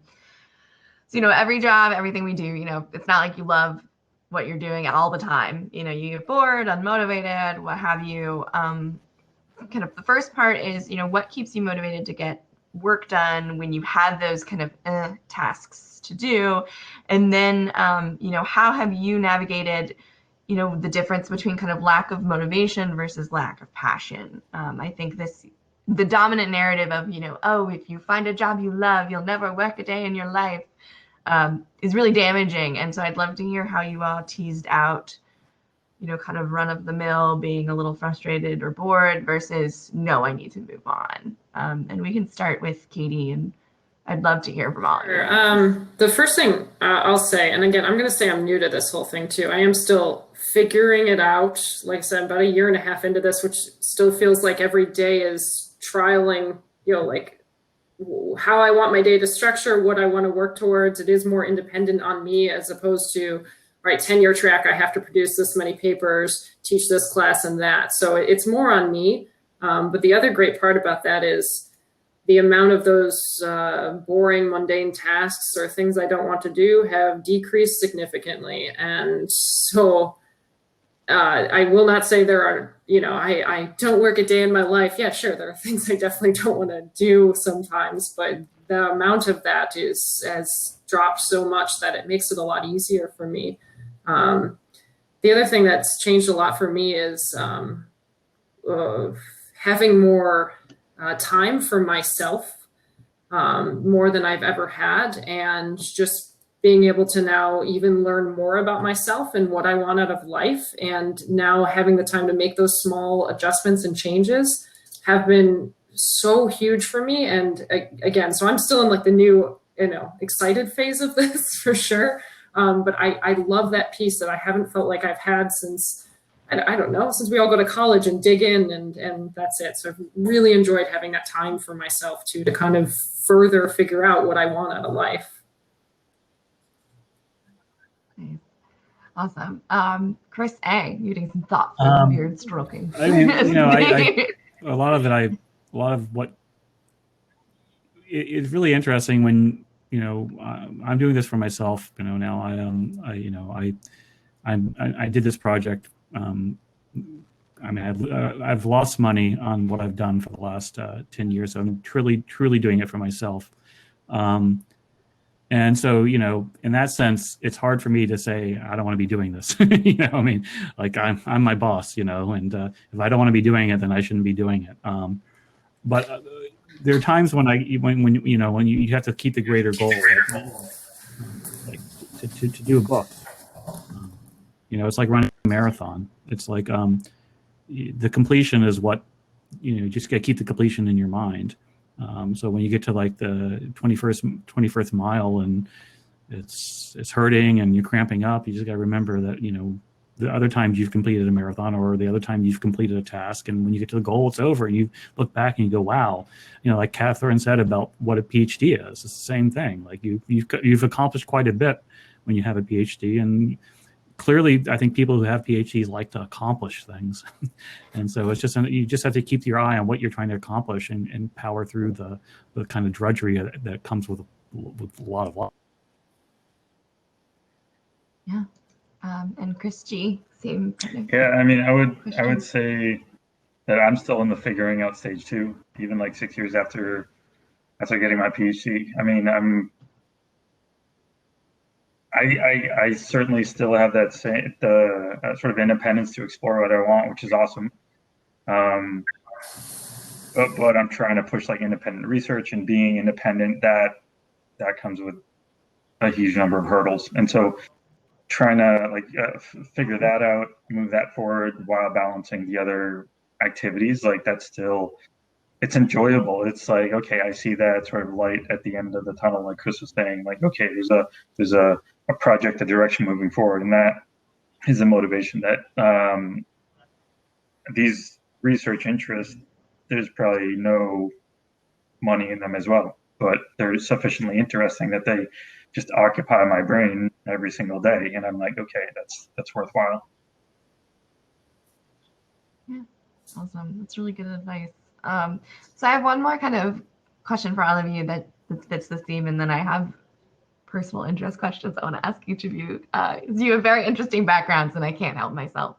you know, every job, everything we do, you know, it's not like you love what you're doing all the time. You know, you get bored, unmotivated, what have you. Kind of the first part is, you know, what keeps you motivated to get work done when you have those kind of tasks to do? And then, you know, how have you navigated, you know, the difference between kind of lack of motivation versus lack of passion? I think the dominant narrative of, you know, oh, if you find a job you love, you'll never work a day in your life, is really damaging. And so I'd love to hear how you all teased out, you know, kind of run of the mill, being a little frustrated or bored versus, no, I need to move on. And we can start with Katie, and I'd love to hear from all of you. The first thing I'll say, and again, I'm going to say I'm new to this whole thing too. I am still figuring it out. Like I said, about 1.5 years into this, which still feels like every day is trialing, you know, like how I want my day to structure, what I want to work towards. It is more independent on me as opposed to, all right, tenure track, I have to produce this many papers, teach this class and that. So it's more on me. But the other great part about that is the amount of those boring, mundane tasks or things I don't want to do have decreased significantly. And so I will not say there are, you know, I don't work a day in my life. Yeah, sure, there are things I definitely don't want to do sometimes, but the amount of that has dropped so much that it makes it a lot easier for me. The other thing that's changed a lot for me is having more time for myself, more than I've ever had, and just being able to now even learn more about myself and what I want out of life. And now having the time to make those small adjustments and changes have been so huge for me. And again, so I'm still in like the new, you know, excited phase of this for sure. But I love that piece that I haven't felt like I've had since I don't know, since we all go to college and dig in and that's it. So I've really enjoyed having that time for myself too, to kind of further figure out what I want out of life. Nice. Awesome. Chris A., you getting some thoughts on beard stroking? I mean, a lot of what it's really interesting when, I'm doing this for myself, now I did this project. I've lost money on what I've done for the last 10 years. So I'm truly doing it for myself. And so, in that sense, it's hard for me to say, I don't want to be doing this. Like I'm my boss, and if I don't want to be doing it, then I shouldn't be doing it. But there are times when you have to keep the greater goal, like to do a book. It's like running a marathon. It's like the completion is what, you just got to keep the completion in your mind. So when you get to like the 21st mile and it's hurting and you're cramping up, you just got to remember that, the other times you've completed a marathon or the other time you've completed a task. And when you get to the goal, it's over and you look back and you go, wow, like Catherine said about what a PhD is, it's the same thing. Like you've accomplished quite a bit when you have a PhD. And clearly, I think people who have PhDs like to accomplish things. And so it's just, you just have to keep your eye on what you're trying to accomplish and power through the kind of drudgery that comes with a lot of luck. Yeah. And Chris G., same kind of. Yeah, I would say that I'm still in the figuring out stage too, even like 6 years after getting my PhD. I certainly still have that sort of independence to explore what I want, which is awesome. But I'm trying to push like independent research, and being independent, that comes with a huge number of hurdles. And so trying to figure that out, move that forward while balancing the other activities, like that's still, it's enjoyable. It's like, okay, I see that sort of light at the end of the tunnel, like Chris was saying, like, okay, there's a project, a direction moving forward. And that is a motivation that these research interests, there's probably no money in them as well, but they're sufficiently interesting that they just occupy my brain every single day. And I'm like, okay, that's worthwhile. Yeah, awesome. That's really good advice. So I have one more kind of question for all of you that fits the theme, and then I have personal interest questions I want to ask each of you. You have very interesting backgrounds, and I can't help myself.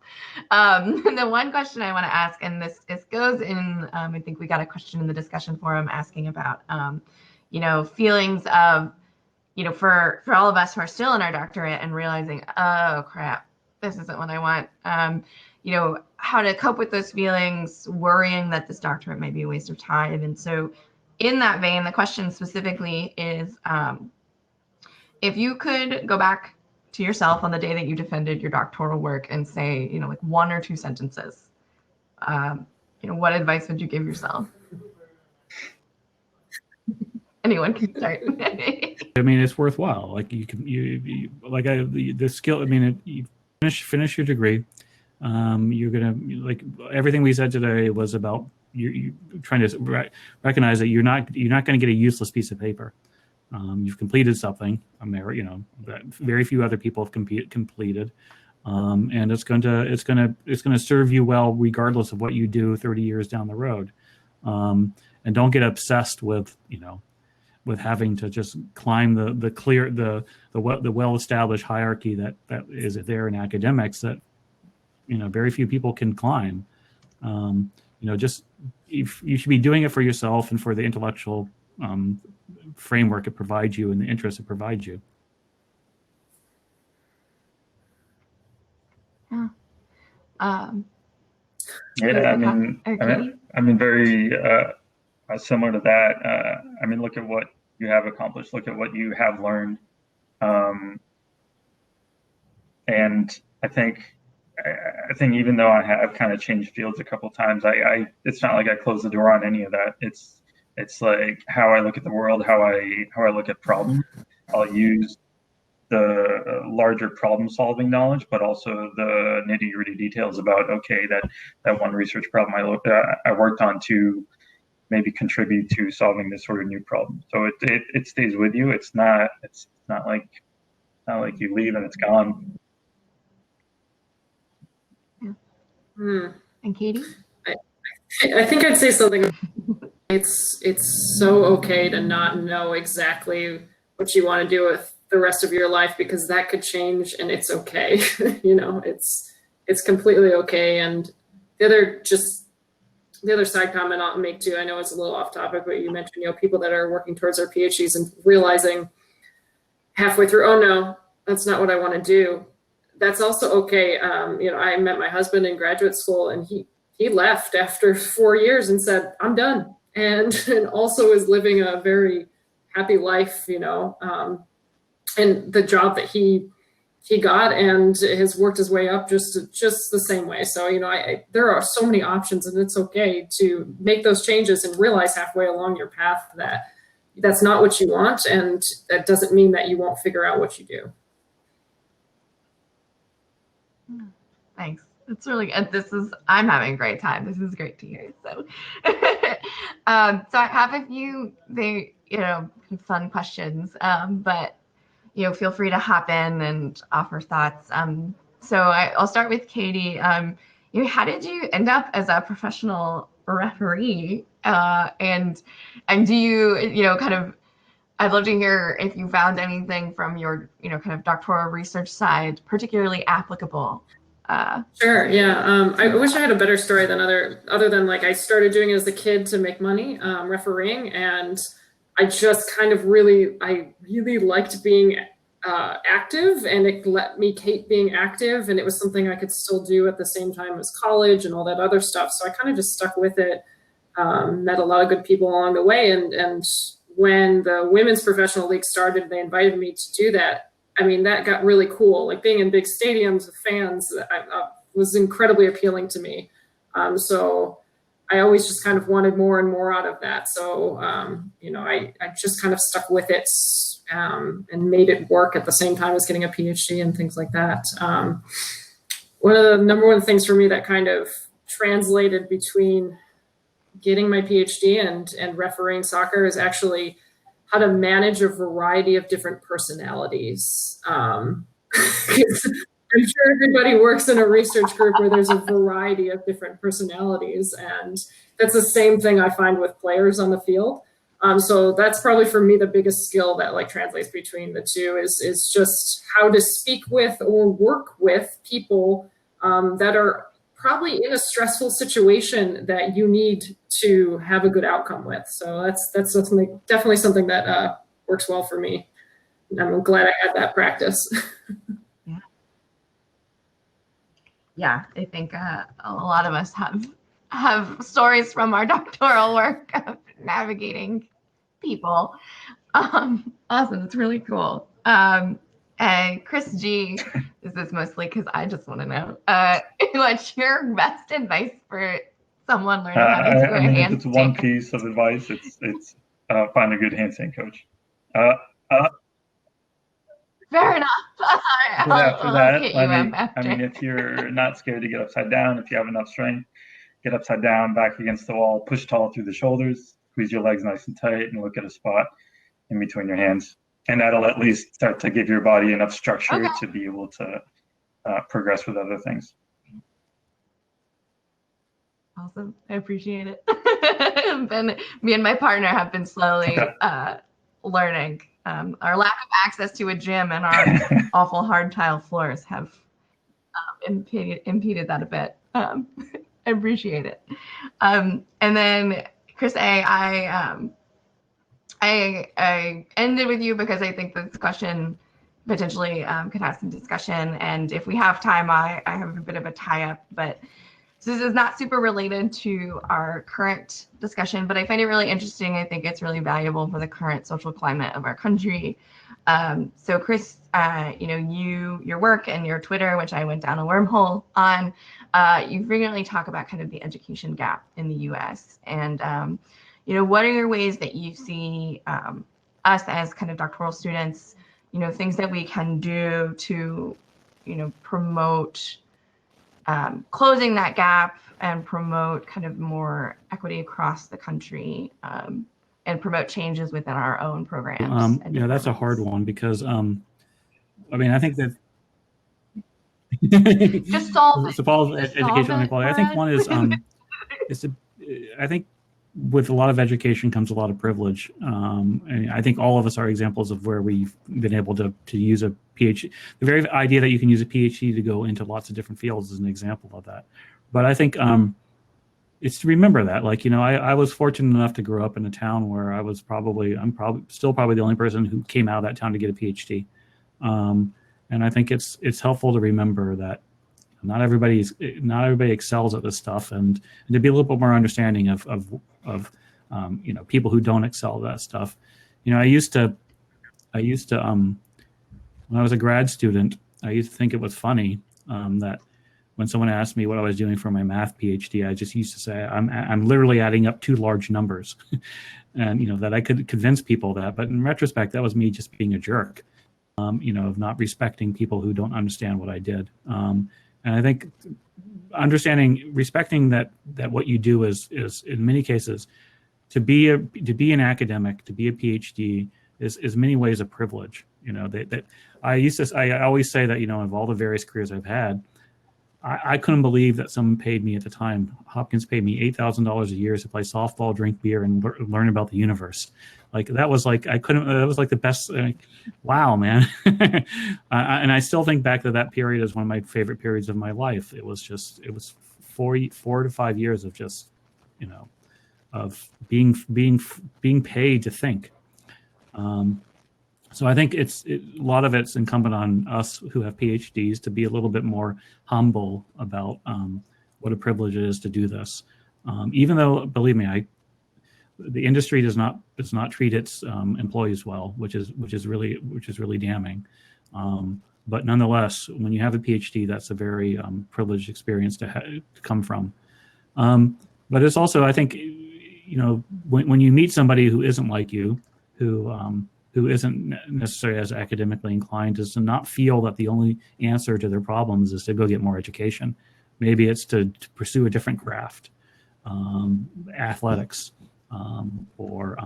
The one question I want to ask, and this goes in, I think we got a question in the discussion forum asking about, feelings of, for all of us who are still in our doctorate and realizing, oh crap, this isn't what I want. How to cope with those feelings, worrying that this doctorate may be a waste of time. And so in that vein, the question specifically is, if you could go back to yourself on the day that you defended your doctoral work and say, like 1 or 2 sentences, what advice would you give yourself? Anyone can start. It's worthwhile. Like you the skill. You finish your degree. You're gonna, like everything we said today was about you trying to recognize that you're not going to get a useless piece of paper. You've completed something. That very few other people have completed, and it's going to serve you well regardless of what you do 30 years down the road. And don't get obsessed with having to just climb the well-established hierarchy that is there in academics that very few people can climb. Just you should be doing it for yourself and for the intellectual framework it provides you and the interest it provides you. Yeah. Very similar to that. Look at what you have accomplished. Look at what you have learned. And I think even though I have kind of changed fields a couple of times, it's not like I closed the door on any of that. It's like how I look at the world, how I look at problems. I'll use the larger problem-solving knowledge, but also the nitty-gritty details about, okay, that one research problem I worked on to maybe contribute to solving this sort of new problem. So it stays with you. It's not like you leave and it's gone. And Katie? I think I'd say something. It's so okay to not know exactly what you want to do with the rest of your life, because that could change, and it's okay. It's completely okay. And the other side comment I'll make too, I know it's a little off topic, but you mentioned, people that are working towards their PhDs and realizing halfway through, oh no, that's not what I want to do. That's also okay. I met my husband in graduate school, and he left after 4 years and said, I'm done. And also is living a very happy life, and the job that he got and has worked his way up just the same way. So, there are so many options, and it's okay to make those changes and realize halfway along your path that that's not what you want. And that doesn't mean that you won't figure out what you do. Thanks. It's really good. I'm having a great time. This is great to hear. So, so I have a few fun questions, but feel free to hop in and offer thoughts. So I'll start with Katie. How did you end up as a professional referee? And do you, I'd love to hear if you found anything from your, kind of doctoral research side particularly applicable. Sure. Yeah. I wish I had a better story than other than like I started doing it as a kid to make money, refereeing, and I just kind of really liked being active, and it let me keep being active, and it was something I could still do at the same time as college and all that other stuff. So I kind of just stuck with it. Met a lot of good people along the way, and when the Women's Professional League started, they invited me to do that. I mean, that got really cool. Like being in big stadiums with fans was incredibly appealing to me. So I always just kind of wanted more and more out of that. So, I just kind of stuck with it and made it work at the same time as getting a PhD and things like that. One of the number one things for me that kind of translated between getting my PhD and refereeing soccer is actually how to manage a variety of different personalities. I'm sure everybody works in a research group where there's a variety of different personalities, and that's the same thing I find with players on the field. So that's probably for me the biggest skill that like translates between the two is just how to speak with or work with people that are probably in a stressful situation that you need to have a good outcome with. So that's definitely something that works well for me. And I'm glad I had that practice. Yeah, I think a lot of us have stories from our doctoral work of navigating people. Awesome, it's really cool. And Chris G, this is mostly because I just want to know, what's your best advice for someone learning how to do a handstand? If it's one piece of advice, it's find a good handstand coach. Fair enough. After that, I mean, if you're not scared to get upside down, if you have enough strength, get upside down, back against the wall, push tall through the shoulders, squeeze your legs nice and tight, and look at a spot in between your hands. And that'll at least start to give your body enough structure to be able to progress with other things. Awesome. I appreciate it. Me and my partner have been slowly learning. Our lack of access to a gym and our awful hard tile floors have impeded that a bit. I appreciate it. And then Chris A, I ended with you because I think this question potentially could have some discussion. And if we have time, I have a bit of a tie-up, but this is not super related to our current discussion, but I find it really interesting. I think it's really valuable for the current social climate of our country. So Chris, your work and your Twitter, which I went down a wormhole on, you frequently talk about kind of the education gap in the US. And, what are your ways that you see us as kind of doctoral students things that we can do to, promote closing that gap and promote kind of more equity across the country, and promote changes within our own programs. That's a hard one because, I think that just solve it. Educational inequality. I think one is, I think with a lot of education comes a lot of privilege. And I think all of us are examples of where we've been able to use a PhD. The very idea that you can use a PhD to go into lots of different fields is an example of that. But I think it's to remember that, I was fortunate enough to grow up in a town where I'm still probably the only person who came out of that town to get a PhD. And I think it's helpful to remember that not everybody excels at this stuff, and to be a little bit more understanding of people who don't excel at that stuff. I used to when I was a grad student, I used to think it was funny that when someone asked me what I was doing for my math PhD, I just used to say I'm literally adding up two large numbers, and that I could convince people that. But in retrospect, that was me just being a jerk, of not respecting people who don't understand what I did. And I think respecting that what you do is in many cases to be an academic, to be a PhD is in many ways a privilege. I always say that of all the various careers I've had, I couldn't believe that someone paid me at the time. Hopkins paid me $8,000 a year to play softball, drink beer, and learn about the universe. That was the best. Wow, man. And I still think back to that period as one of my favorite periods of my life. It was 4 to 5 years of just, of being paid to think. So I think a lot of it's incumbent on us who have PhDs to be a little bit more humble about what a privilege it is to do this. Even though, believe me, the industry does not treat its employees well, which is really damning. But nonetheless, when you have a PhD, that's a very privileged experience to come from. But it's also, I think, when you meet somebody who isn't like you, who isn't necessarily as academically inclined, is to not feel that the only answer to their problems is to go get more education. Maybe it's to pursue a different craft, athletics, or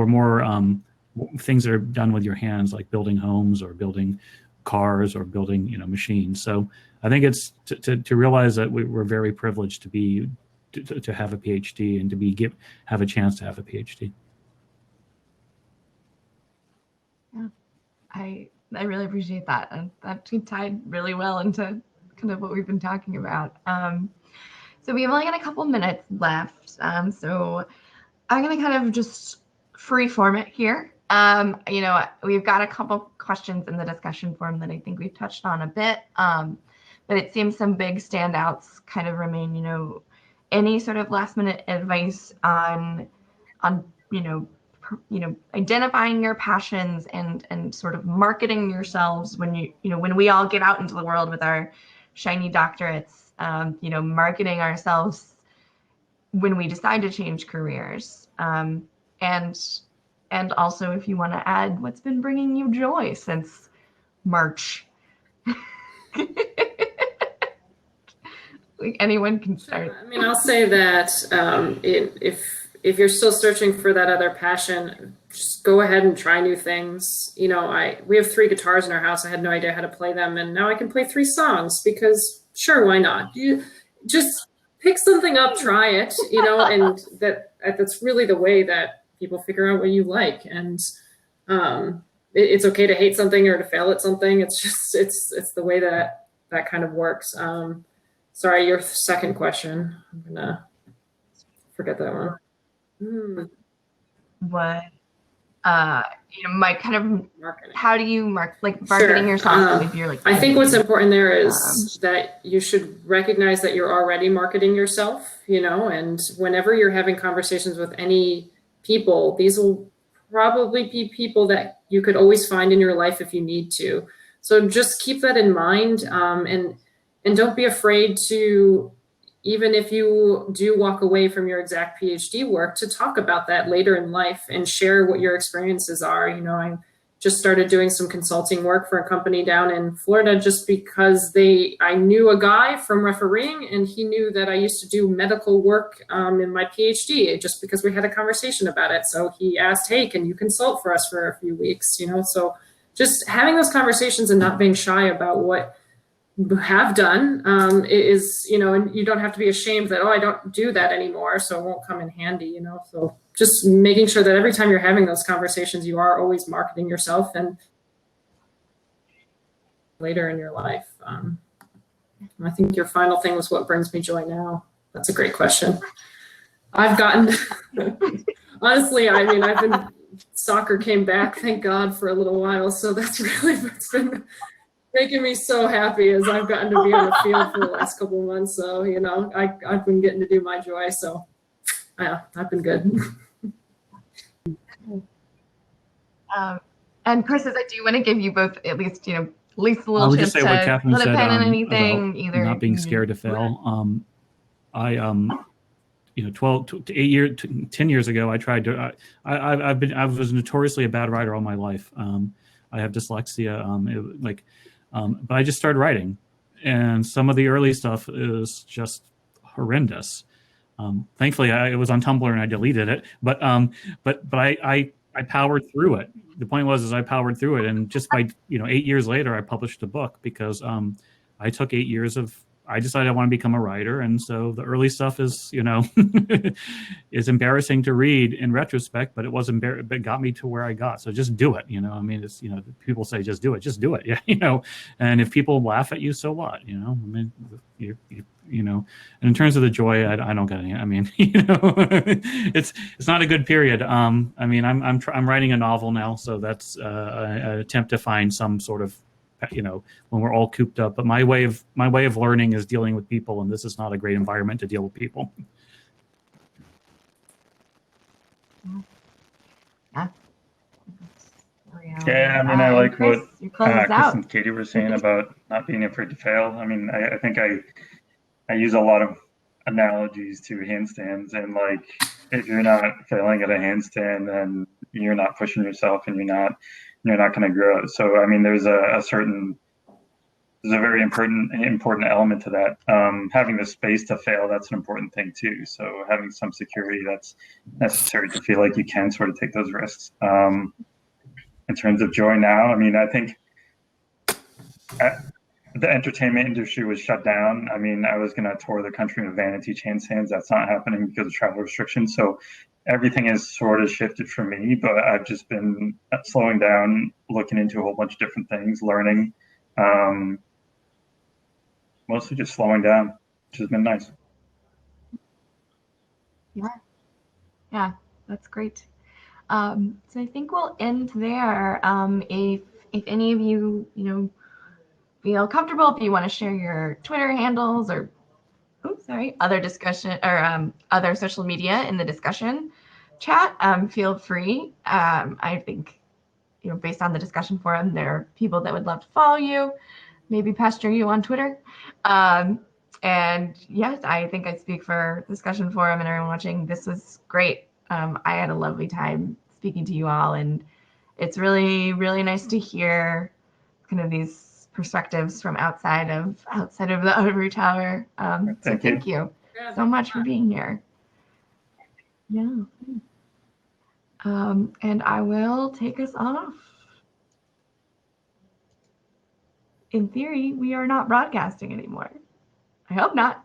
more things that are done with your hands, like building homes or building cars or building machines. So I think it's to realize that we're very privileged to have a PhD and to have a chance to have a PhD. Yeah, I really appreciate that, and that tied really well into kind of what we've been talking about. So we have only got a couple minutes left, so I'm going to kind of just free form it here. We've got a couple questions in the discussion forum that I think we've touched on a bit, but it seems some big standouts kind of remain. Any sort of last minute advice on identifying your passions and sort of marketing yourselves when when we all get out into the world with our shiny doctorates, marketing ourselves when we decide to change careers, and also if you want to add what's been bringing you joy since March. Anyone can start. I'll say that if you're still searching for that other passion, just go ahead and try new things. We have 3 guitars in our house. I had no idea how to play them, and now I can play 3 songs because sure, why not? You just pick something up, try it, and that's really the way that people figure out what you like. And it's okay to hate something or to fail at something. It's just it's the way that kind of works. Sorry, your second question. I'm gonna forget that one. What my kind of Marketing. How do you marketing yourself if you're I think what's important there is that you should recognize that you're already marketing yourself, and whenever you're having conversations with any people, these will probably be people that you could always find in your life if you need to. So just keep that in mind, and don't be afraid to even if you do walk away from your exact PhD work, to talk about that later in life and share what your experiences are. You know, I just started doing some consulting work for a company down in Florida just because I knew a guy from refereeing, and he knew that I used to do medical work in my PhD, just because we had a conversation about it. So he asked, hey, can you consult for us for a few weeks? You know, so just having those conversations and not being shy about what you have done is, you know, and you don't have to be ashamed that, oh, I don't do that anymore, so it won't come in handy, you know. So just making sure that every time you're having those conversations, you are always marketing yourself and later in your life. I think your final thing was what brings me joy now. That's a great question. I've gotten, honestly, I mean, soccer came back, thank God, for a little while. So that's really, it's been making me so happy as I've gotten to be on the field for the last couple of months. So, you know, I've been getting to do my joy. So yeah, I've been good. And Chris, I do want to give you both at least, you know, at least a little I would chance just say what to Catherine put a said pen in anything, about either not being scared to fail. You know, 10 years ago, I tried to. I was notoriously a bad writer all my life. I have dyslexia. But I just started writing, and some of the early stuff is just horrendous. Thankfully, it was on Tumblr and I deleted it. But I powered through it. The point was I powered through it, and just by 8 years later, I published a book because I took 8 years of. I decided I want to become a writer, and so the early stuff is is embarrassing to read in retrospect, but it was but got me to where I got. So just do it. I mean, it's people say just do it, yeah, and if people laugh at you, so what? I mean, and in terms of the joy, I don't get any. I mean, it's not a good period. I mean, I'm writing a novel now, so that's an attempt to find some sort of when we're all cooped up. But my way of learning is dealing with people, and this is not a great environment to deal with people. Yeah, I mean, I like Chris, what Chris and Katie were saying about not being afraid to fail. I mean, I think I use a lot of analogies to handstands, and like if you're not failing at a handstand, then you're not pushing yourself, and you're not going to grow. So I mean, there's a very important element to that. Having the space to fail, that's an important thing too. So having some security, that's necessary to feel like you can sort of take those risks. In terms of joy now, I mean, I think the entertainment industry was shut down. I mean, I was going to tour the country in vanity handstands. That's not happening because of travel restrictions. So everything has sort of shifted for me, but I've just been slowing down, looking into a whole bunch of different things, learning, mostly just slowing down, which has been nice. Yeah, that's great. So I think we'll end there. If any of you, feel comfortable, if you want to share your Twitter handles or other discussion or other social media in the discussion chat, feel free. I think, based on the discussion forum, there are people that would love to follow you, maybe pester you on Twitter. And yes, I think I speak for discussion forum and everyone watching. This was great. I had a lovely time speaking to you all, and it's really, really nice to hear kind of these perspectives from outside of the ivory tower. So thank you so much for being here. Yeah. And I will take us off. In theory, we are not broadcasting anymore. I hope not.